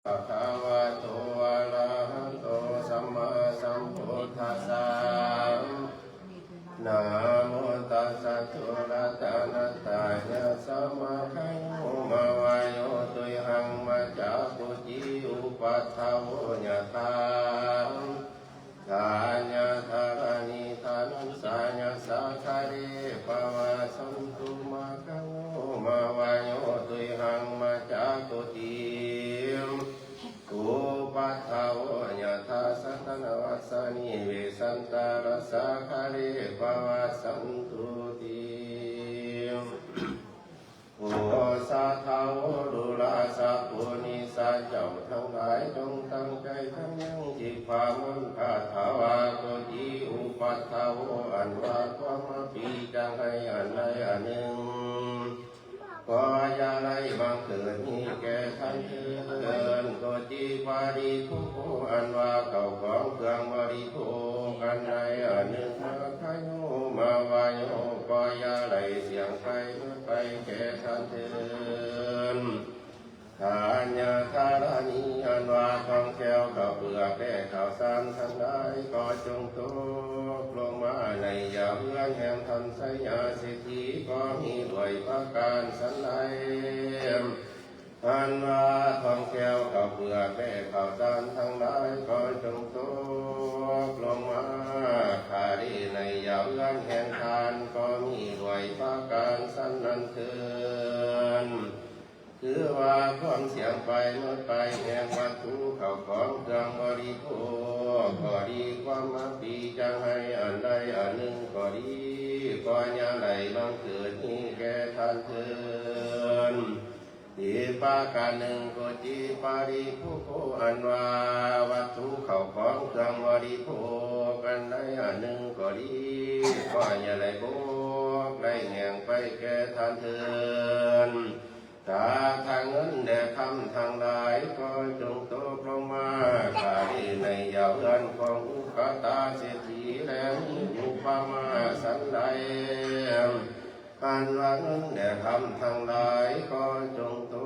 ภะคะวะโตอะระหะโตสัมมาสัมพุทธัสสะนะโมตัสสะภะคะวะโตอะระหะโตสัมมาสัมพุทธัสสะนะโมตัสสะภะคะวะโตอะระหะโตสัมมาสัมพุทธัสสะนะโมตัสสะภะคะวะโตอะระหะโตสัมมาสัมพุทธัสสะนะโมวายโยตุหังมัจจาปุจิอุปัฏฐาโวญะตาทานยะธารณิธานัสสะญะสัคคะเรปวะสันตุมาคังโอมาวายโยตุหังมัจจาปุจิอุปัฏฐาโวญะธาสัตตนวัสสานิเวสันตารัสสะคะเรปวะสันตุติโอสัทธาโวดุลาสัพพุนิสัจเจ้าทั้งหลายจงตั้งใจทั้งยังจิตความมุนคาถาวาโกติอุปัฏฐาโวอันว่าความปีจังให้อันใดอันหนึ่งก็อย่าได้บังเกิดมีแก่ท่านเถิดโกติปาริทุกอันว่าเก่าของเครื่องบริโภคอันใดอันหนึ่งมาขายโยมาวายโยก็อย่าได้เสียงไปแก่ท่านเถิดทานยาธารณีอันว่าของแก้วข้าวเปลือกแก่ข้าวสารทั้งหลายก็จงตกลงมาในยามเพื่อนแห่งทันสยาเศรษฐีก็มีด้วยประการสันใดอันว่าของแก้วข้าวเปลือกแก่ข้าวสารทั้งหลายก็จงตกลงมาข้าดีในยามเพื่อนแห่งทานก็มีด้วยประการสันนั้นเถิดคือว่าความเสียงไปเมื่อไปแห่งวัตถุเข้าของเครื่องบริโภคก็ดีความมาปีจังให้อันใดอันหนึ่งก็ดีก็ยังไหลบังเกิดนี้แก่ท่านเถิดอีกประการหนึ่งก็จีปาริภูโคอันว่าวัตถุเข้าของเครื่องบริโภคอันใดอันหนึ่งก็ดีก็ยังไหลโบกไหลแห่งไปแก่ท่านเถิดถ้าทางเงินแด่คำทางหลายก็จงตกลงมาข้าดีในยาวเรือนของอุกตาเศรษฐีและอุปมาสันใดอันว่าเงินแด่คำทางหลายก็จงต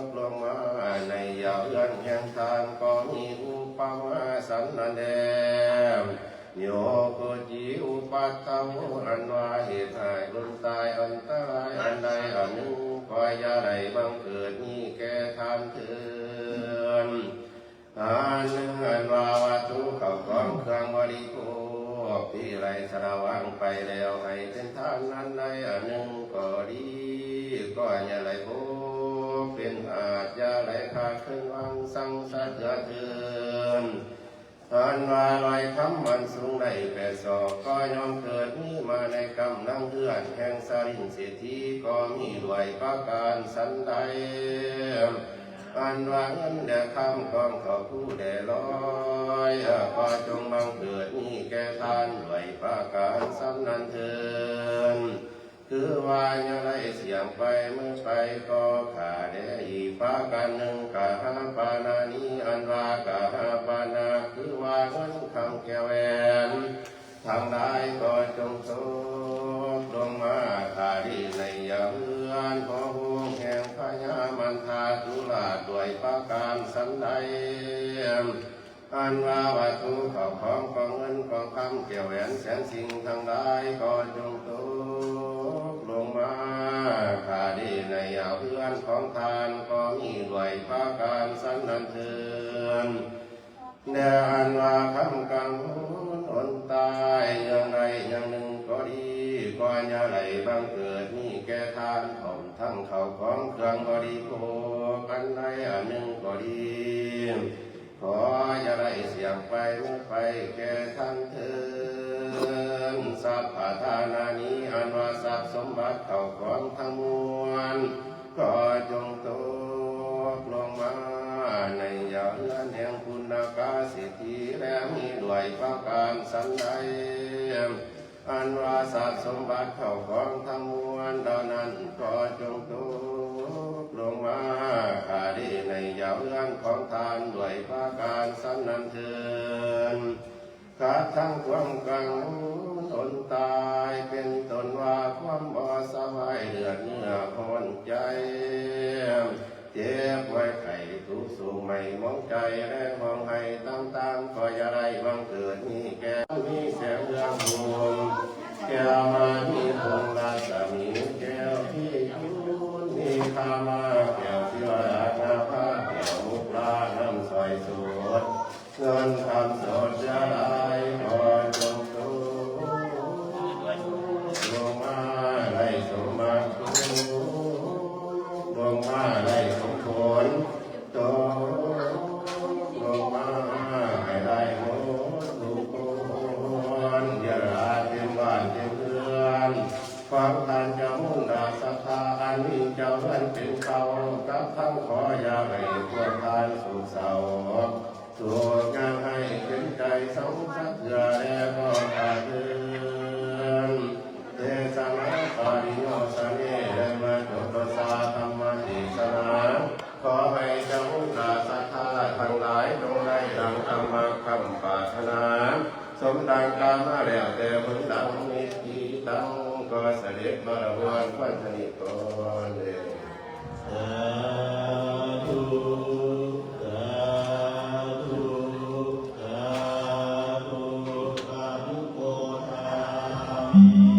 กลงมาในยาวเรือนแห่งทานก็มีอุปมาสันนั่นแดโยโกจิอุปัฏฐาโวอันว่าเหตุให้คนตายอันตรายอันใดอันหนึ่งก็อย่าได้บังเกิดมีแก่ท่านเถิดอันหนึ่งอันว่าวัตถุเข้าของเครื่องบริโภคที่ไรสระวางไปแล้วให้เป็นทานนั้นใดอันหนึ่งก็ดีก็อย่าได้โภคเป็นอาจอย่าได้ขาดขึ้นวางสั่งสะเทือนอันว่าลอยคำมันสูงได้แปดศอกก็ยอมเกิดนี้มาในกำลังเฮือนแห่งสรินเศรษฐีก็มีด้วยประการสันใดอันว่าเงินแด่คำกองเขาผู้แด่ลอยก็จงบังเกิดนี้แก่ท่านด้วยประการสันนั้นเถิดคือว่ายังไรเสียงไปเมื่อไปก็ขาดได้อีกประการหนึ่งกะหาปานานี้อันว่ากะหาปานาคือว่าเงินคำแก้วแหวนทางใดก็จงตกลงมาขาดีในยามเรือนพอห่วงแห่งพญามันทาตุลาด้วยประการสันใดอันว่าวัตถุเข้าของกองเงินกองคำแก้วแหวนแสนสิ่งทางใดก็จงตกลงมาข้าดีในยามเรือนของทานก็มีด้วยประการสันนั้นเถิดแด่อันว่าคำกังวลตายอย่างใดอย่างหนึ่งก็ดีก็อย่าไหลบังเกิดมีแก่ทานผมทั้งเขาของเครื่องบริโภคอันใดอันหนึ่งก็ดีขออย่าได้เสียงไปเมื่อไปแก่ท่านเถิดทรัพย์ทานานี้อันว่าทรัพย์สมบัติเขาของทั้งมวลก็จงตกลงมาในยามเรือนแห่งคุณกาเศรษฐีและมีด้วยประการสันใดอันว่าทรัพย์สมบัติเขาของทั้งมวลเหล่านั้นก็จงตกลงมาข้าดีในยามเรือนของทานด้วยประการสันนั้นเถิดขาดทั้งความกังวลตายเป็นตนว่าความบ่สบายเลือดเนื้อหอนใจเจ็บไว้ไข้ สูงสูงไม่มองใจและมองให้ต่างๆก็อย่าได้บังเกิดมีแก่มีแสงเรืองรวมแก้วมามีพงราศมีแก้วที่คิ้วมีคามาแก้วที่วราณาภาแก้วมุกลาน้ำสอยสดเงินคำสดจะได้ขอจงสูลงมาไล่สมมาลงมาไล่สมผลโตลงมาให้ได้หมดทุกคนอย่าราเต็มบ้านเต็มเรือนความทานจะมุ่งดาศรัทธาอันนี้เจ้าเพื่อนเป็นเขากับคำขออย่าให้พวกทานสุขเศร้าตัวงานให้เป็นใจสองสักเถื่อแล้วก็ขาดเดินเทศนาปาริโยสเนได้มาจบประสาธรรมเทศนาขอให้เจ้านาศรัทธาทั้งหลายจงได้ดังธรรมคำปรารถนาสมดังกามาแล้วแต่ผลดังนิติตังก็เสด็จมาละวันพันธนิกรเดชสาธุสาธุสาธุสาธุโกธามิ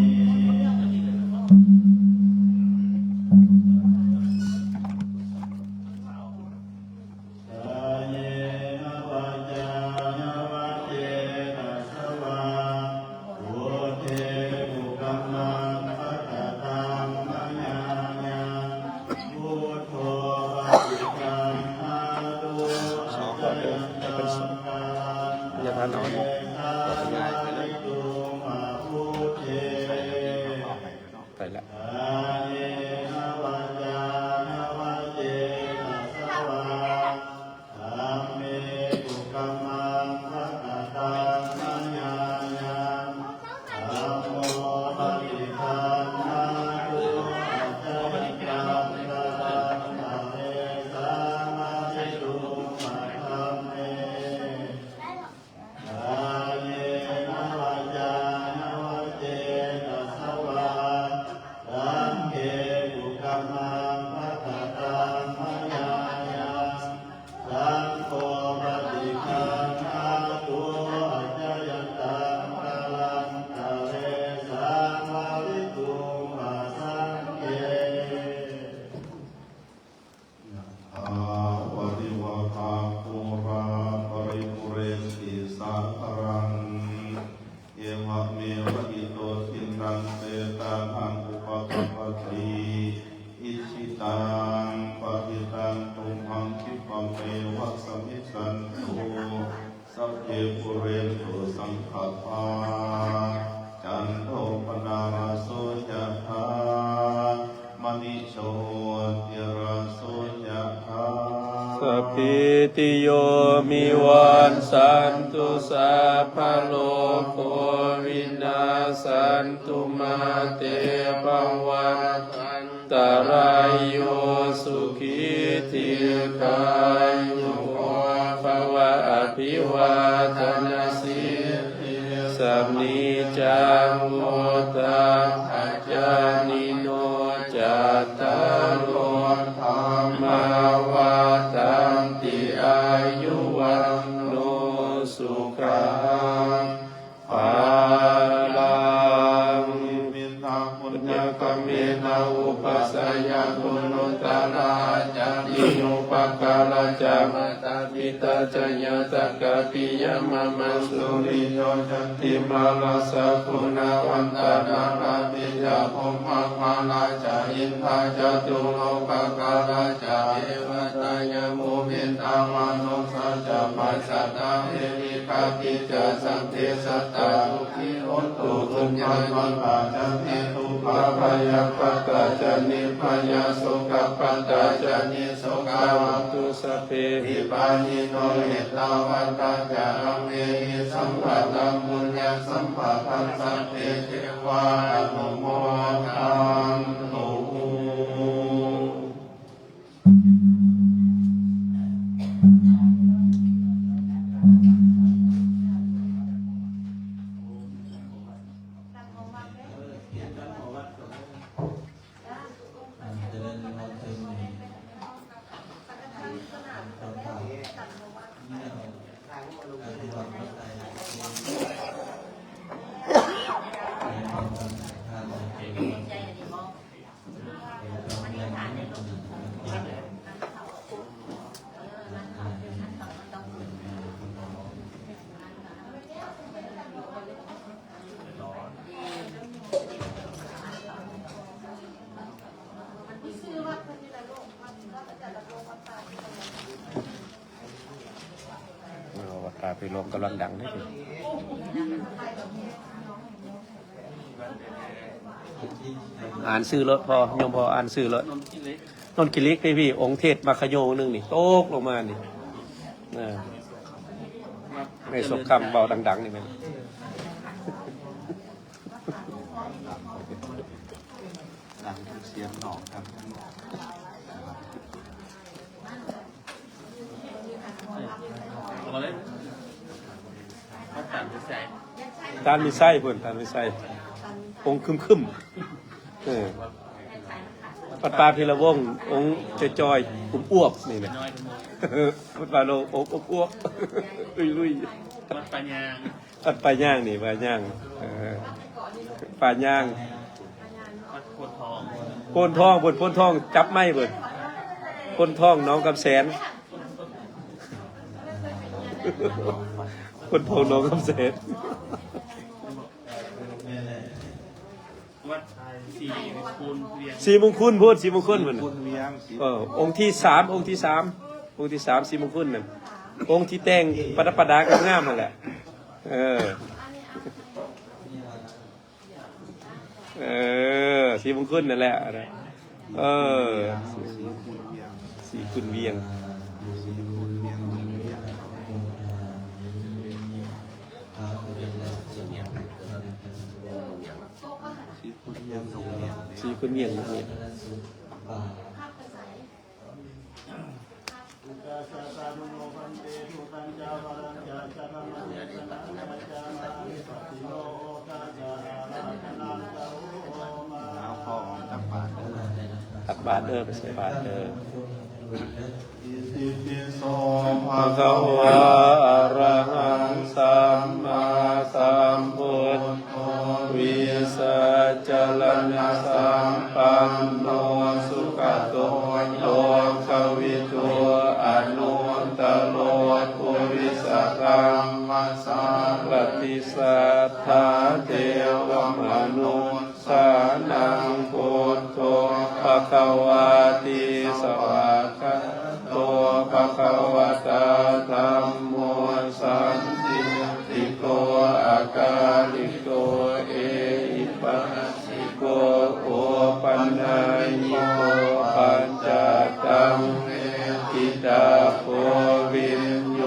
อย่าพาน้องไปแล้วสัพพิติโยมิวันสันตุสัพพะโลกโควินาสันตุมาเตภวัตตรายโยสุขีทีกายุโกภวะอภิวาทนาสิสัมนิจังโมตาปัจจานิโนจัตตารโอธรรมาวาตันติอายุวันโนสุขังภาลังปุญญกเมนะอุปัสสยคุณุตตระจาริโยปะกาลจามตาปิตาจยตกะปิยมะมะสุริโยจันติมาลาสคุณาวันตนาราปิยาภมะมาลาจาอินทาจตุโลกกาลจาเอวตายโมมินตามโนสัจจะปัสสตาเอวิคาติจะสัมเทสัตตาทุกิโอตุทุญญามังอาจันติทุภาพยาปัตตาจานิพยาสุขปัตตาจานิสุขาวัตุสัพเพหิปานิโนหิตาวันตาจาเมหิสัมปัตตังมุญญสัมปัตตังสัพเพเทวานุโมทันตุ เ ป่าไปลงกำลังดังได้เลยอ่านซื้อรถพอยมพออ่านซื้อรถนนกิลิกพี่องค์เทศมาขโยนึงนี่โต๊กลงมานี่ในศพคำเบาดังๆนี่มันเสียงหนองครับมาเลยมาตัดใส่ตานมีไส้เพื่อนตานมีไส้องค์คึมปัดปลาพิระวงองค์จอยอ้วกนี่นะปัดปลาโลองค์อ้วกลุยวัดปลาย่างปัดปลาย่างนี่ปลาย่างปลาย่างวัดโพธิ์ทองโพนทองบนโพนทองจับไม้เบิดโพนทองน้องกำแสนคนทองน้องกำแสนวัดสีมงคลพูดสีมงคลมันองค์ที่สามองค์ที่สามสีมงคลน่ะองค์ที่แต่งประดางามนั่นแหละสีมงคลนั่นแหละสีคุณเวียงสีคุณเวียงนี่ตักบาตรไปใส่บาตรภะคะวะอะระหังสัมมาสัมพุทโธวิสัจจรณะสัมปันโนสุขโตโลกวิทูอนุตตโรปุริสธัมมัสสะปฏิสัทธาเทวมนุสสานังพุทโธภะคะวะติสวากขาโตภะคะวะตาธัมโมสันติโกอาการิโกเอหิปัสสิโกโอปัญญิโกปัญจตังเอติตาโพวินโย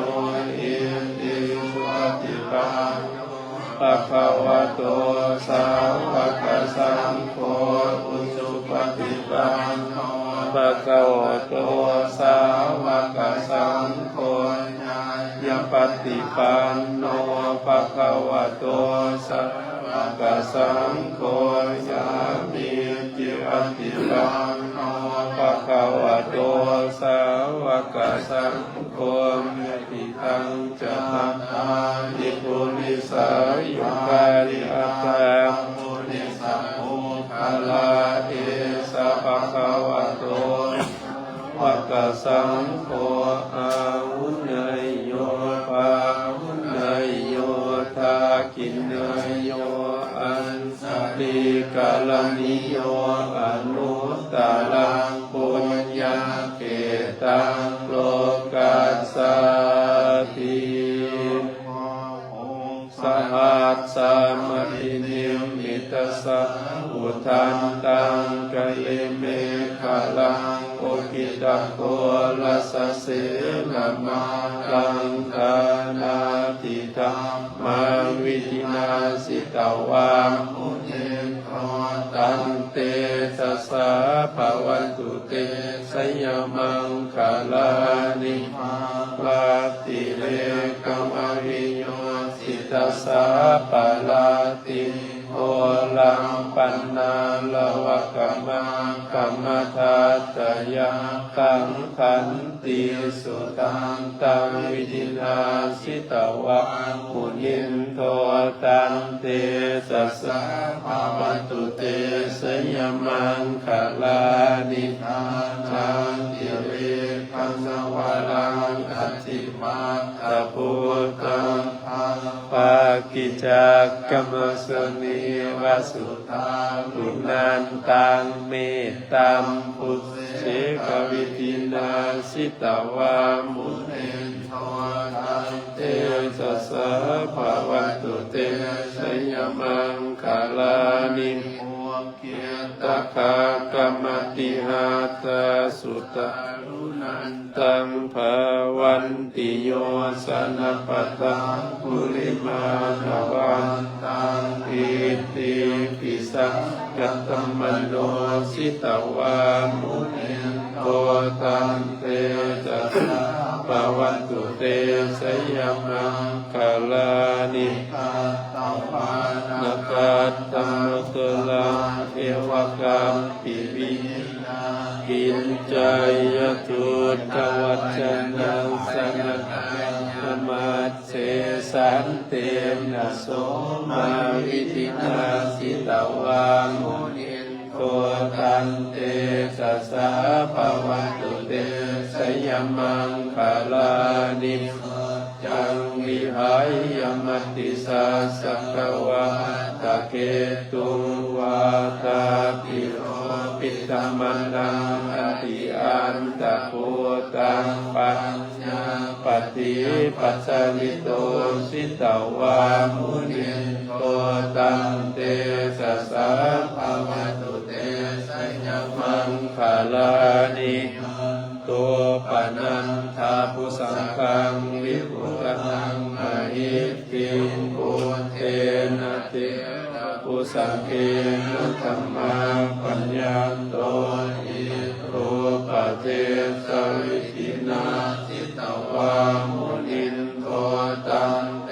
อิติสุปฏิปันโนภะคะวะโตสาวกสังโฆอุสุปฏิปันโนภะคะวะโตสาวกสังโฆยะปฏิปันโนภะคะวะโตสาวกสังโฆยามิจิปฏิปันโนภะคะวะโตสาวกสังโฆยะติตังจะทัตตานิปุริสายุคาริอัตตาปุริสาโอคาลาเอสะภะคะวะโตภะคะสังโฆอาหุเนยโยภาหุเนยโยทากินเนยโยอันสติกาลนิโยอนุตตรังปุญญาเกตังโลกัสสติสหัสสะมหินิมิตสัพพุทธันตังกะเลเมฆะลังโอกิตะโกลัสสะเสนะมาลังคานาติธัมมังวิธินาสิตวามุนิโตตันเตสัสสะภะวันตุเตสยมังคาลานิปาติเลกมะหิโยสิตัสสะปะลาติโอลังปันนาลวะกะมังกัมมทัตตยะขังขันติสุตังตังวิธินาสิตวะมุนินโทตันเตสัสสะภะวันตุเตสยมังคลานิทานังติเรคังสวารังอธิมาตะพุทธังปากิจักกัมสนิวสุทาลุนันตังเมตตัมพุทธิกวิตินาสิตวามุเน ทวันเตสัสสะภะวันตุเตสยมังคาลานิโมเกียตคากรรมติหาตาสุตารุนันตังภาวันติโยสนปตังปุริมาภวันตังอิติปิสังกัตตมโนสิตวามุนิโตตันเตจัสสะภะวันตุเตสยมังคาลานิกาตวานกัตตมตุลาเอวกัมปิวินากินจายตุตวัจจนังสนักขามัสเสสันเตนะโสมาวิธินาสิตวามุนิโตตันเตสัสสะภะวันตุเตสยมังคาลานิจังวิหายมติสาสะกวาตะเกตุวาตาปิโรปิตมังนังอติอันตะโพตังปัญญาปฏิปัสสลิโตสิตวามุนิโตตังเตสัสสะภะวันตุเตสยมังคาลานิตัวปนันทาภุสังฆังวิปุตตังมหิติปุเทนะเตนะภุสังเกนะธัมมาปัญญาโตอิโตปะเทสวิทินาสิตวามุนินโตตังเต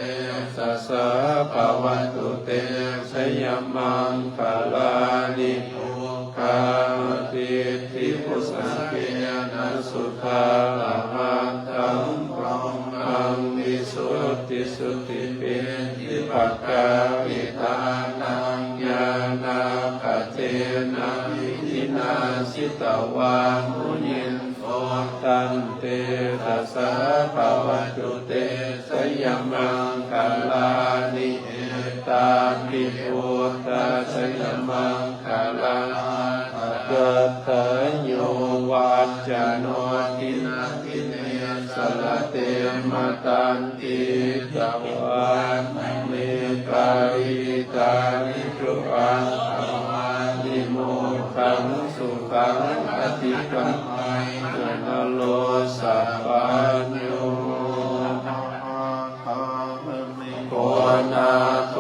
สัสสะภะวันตุเตสยมังคาลานิโตกาติทิภุสังเกนะสุขาหังตังพรหมังวิสุทธิสุทธิปิติปักกาวิธานังญาณาคเจนะวิธินาสิตวามุนินโตตันเตตัสสะภะวันตุเตสยมังคาลานิเอตาปิโอตาสยมังคาลากัตถโยวัจจโนทินาทิเนสลเตมตันติตวานเมกาลิตานิจุปังภวานิโมขังสุขังอธิกัมมัยนโลสัพพัญโยโกนาโท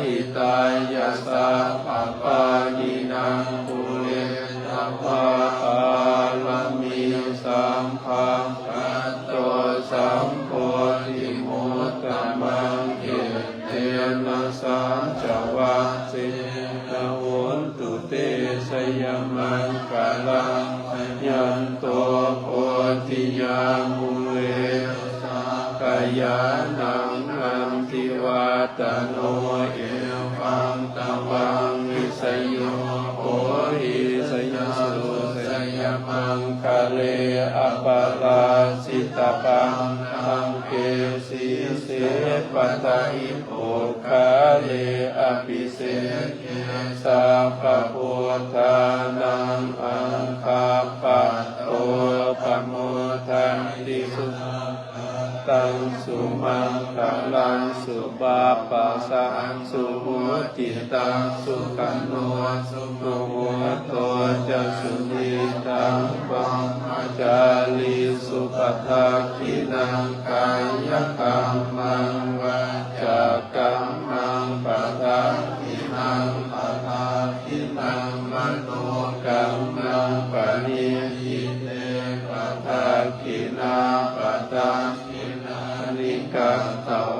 หิตายาสัพพปานินังปุเรตวะอาลามิสัมภังกัตโตสัมโพธิโมตตมังเกเตนะสัมจวัสสินะโหนตุเตสยมังคาลังยันโตโพธิยามุเรกายานังอันทิวัตโนเอวังตวังวิสยโยโหหิสยสุสยมังคะเลอปาลาสิตาปังอังเกสีเสปัตตาอิโภคาเลอภิเศษสัพพะโพธานังอังคาปัตโตปโมทันติสุตังสุมังคลังสุบาปัสสังสุหุติตังสุขันโนสุโนโหโตจะสุนิตังปัมมาจาลีสุปทักขินังกายกัมมังวาจากัมมังปะทักขินังปะทักขินังมโนกัมมังปะนิยิเตปะทักขินาปะทักขินานิกัตตว